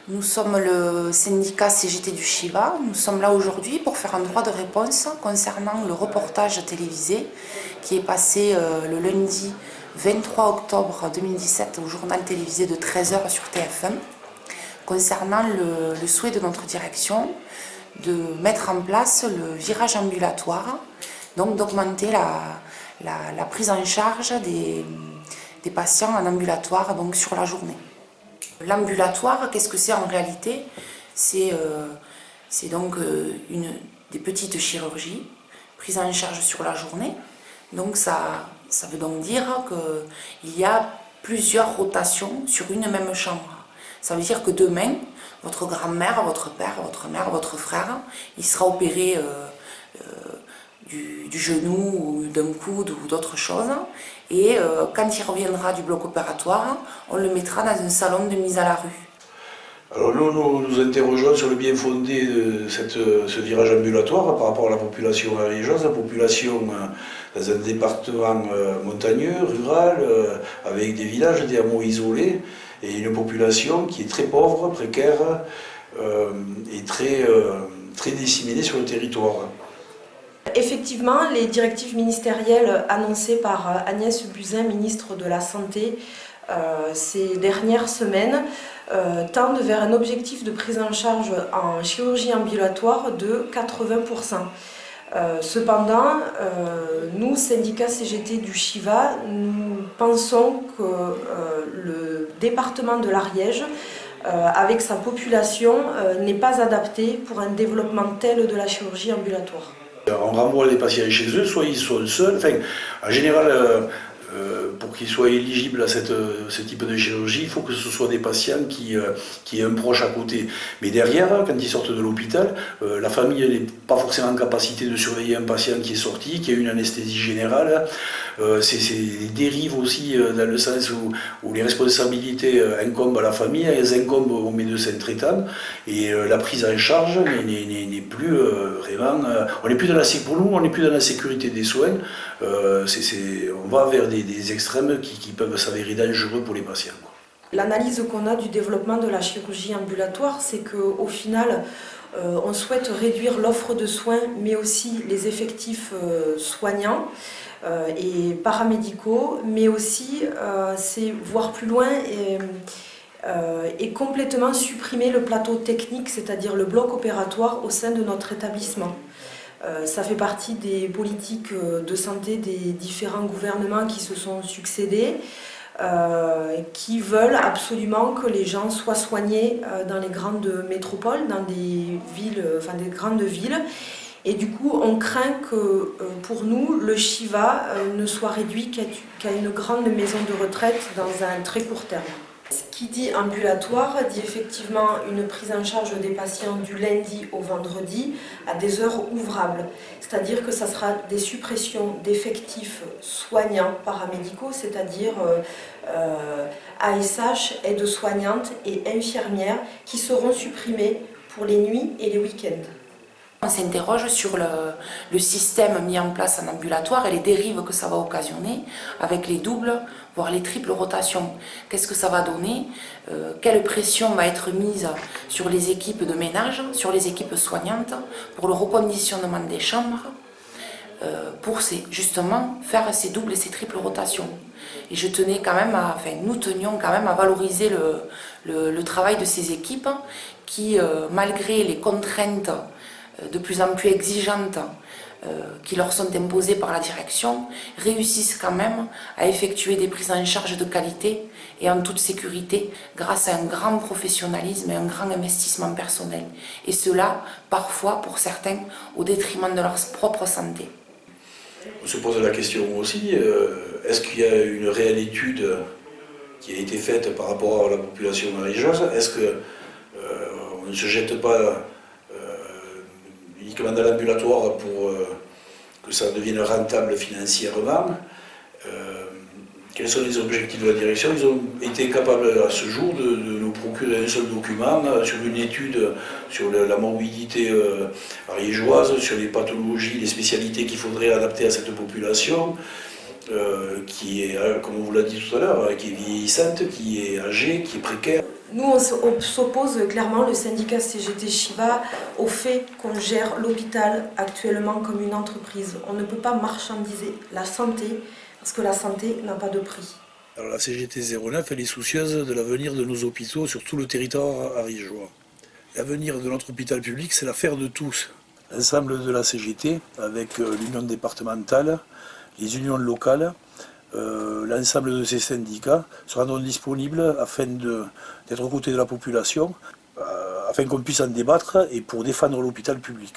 Nous sommes le syndicat CGT du Chiva. Nous sommes là aujourd'hui pour faire un droit de réponse concernant le reportage télévisé qui est passé le lundi 23 octobre 2017 au journal télévisé de 13h sur TF1 concernant le souhait de notre direction de mettre en place le virage ambulatoire, donc d'augmenter la prise en charge des patients en ambulatoire donc sur la journée. L'ambulatoire, qu'est-ce que c'est en réalité? C'est donc des petites chirurgies prises en charge sur la journée. Donc ça veut donc dire qu'il y a plusieurs rotations sur une même chambre. Ça veut dire que demain, votre grand-mère, votre père, votre mère, votre frère, il sera opéré du genou ou d'un coude ou d'autres choses. Et quand il reviendra du bloc opératoire, on le mettra dans un salon de mise à la rue. Alors nous interrogeons sur le bien fondé de ce virage ambulatoire par rapport à la population ariégeoise, la population dans un département montagneux, rural, avec des villages, des hameaux isolés, et une population qui est très pauvre, précaire et très disséminée sur le territoire. Effectivement, les directives ministérielles annoncées par Agnès Buzyn, ministre de la Santé, ces dernières semaines, tendent vers un objectif de prise en charge en chirurgie ambulatoire de 80%. Cependant, nous, syndicat CGT du Chiva, nous pensons que le département de l'Ariège, avec sa population, n'est pas adapté pour un développement tel de la chirurgie ambulatoire. On renvoie les patients chez eux, soit ils sont seuls, enfin, en général, pour qu'ils soient éligibles à ce type de chirurgie, il faut que ce soit des patients qui aient un proche à côté. Mais derrière, quand ils sortent de l'hôpital, la famille n'est pas forcément en capacité de surveiller un patient qui est sorti, qui a une anesthésie générale. C'est des dérives aussi dans le sens où les responsabilités incombent à la famille, elles incombent aux médecins traitants, et la prise en charge n'est plus vraiment... on n'est plus dans pour nous, on n'est plus dans la sécurité des soins. On va vers des extrêmes qui peuvent s'avérer dangereux pour les patients. L'analyse qu'on a du développement de la chirurgie ambulatoire, c'est qu'au final, on souhaite réduire l'offre de soins, mais aussi les effectifs soignants et paramédicaux, mais aussi, c'est voir plus loin et complètement supprimer le plateau technique, c'est-à-dire le bloc opératoire au sein de notre établissement. Ça fait partie des politiques de santé des différents gouvernements qui se sont succédés, qui veulent absolument que les gens soient soignés dans les grandes métropoles, dans des villes, enfin des grandes villes. Et du coup, on craint que pour nous, le Chiva ne soit réduit qu'à une grande maison de retraite dans un très court terme. Ce qui dit ambulatoire dit effectivement une prise en charge des patients du lundi au vendredi à des heures ouvrables. C'est-à-dire que ça sera des suppressions d'effectifs soignants paramédicaux, c'est-à-dire ASH, aides-soignantes et infirmières qui seront supprimées pour les nuits et les week-ends. On s'interroge sur le système mis en place en ambulatoire et les dérives que ça va occasionner avec les doubles, voire les triples rotations. Qu'est-ce que ça va donner? Quelle pression va être mise sur les équipes de ménage, sur les équipes soignantes, pour le reconditionnement des chambres, pour justement faire ces doubles et ces triples rotations. Et nous tenions quand même à valoriser le travail de ces équipes qui, malgré les contraintes de plus en plus exigeantes qui leur sont imposées par la direction, réussissent quand même à effectuer des prises en charge de qualité et en toute sécurité grâce à un grand professionnalisme et un grand investissement personnel. Et cela, parfois, pour certains, au détriment de leur propre santé. On se pose la question aussi, est-ce qu'il y a une réelle étude qui a été faite par rapport à la population ariégeoise? Est-ce qu'on ne se jette pas uniquement dans l'ambulatoire pour que ça devienne rentable financièrement? Quels sont les objectifs de la direction? Ils ont été capables à ce jour de nous procurer un seul document sur une étude sur la morbidité ariégeoise, sur les pathologies, les spécialités qu'il faudrait adapter à cette population. qui est, comme on vous l'a dit tout à l'heure, qui est vieillissante, qui est âgée, qui est précaire. Nous, on s'oppose clairement, le syndicat CGT Chiva, au fait qu'on gère l'hôpital actuellement comme une entreprise. On ne peut pas marchandiser la santé, parce que la santé n'a pas de prix. Alors la CGT 09, elle est soucieuse de l'avenir de nos hôpitaux sur tout le territoire ariégeois. L'avenir de notre hôpital public, c'est l'affaire de tous. L'ensemble de la CGT, avec l'union départementale, les unions locales, l'ensemble de ces syndicats se rendront disponibles afin d'être aux côtés de la population, afin qu'on puisse en débattre et pour défendre l'hôpital public.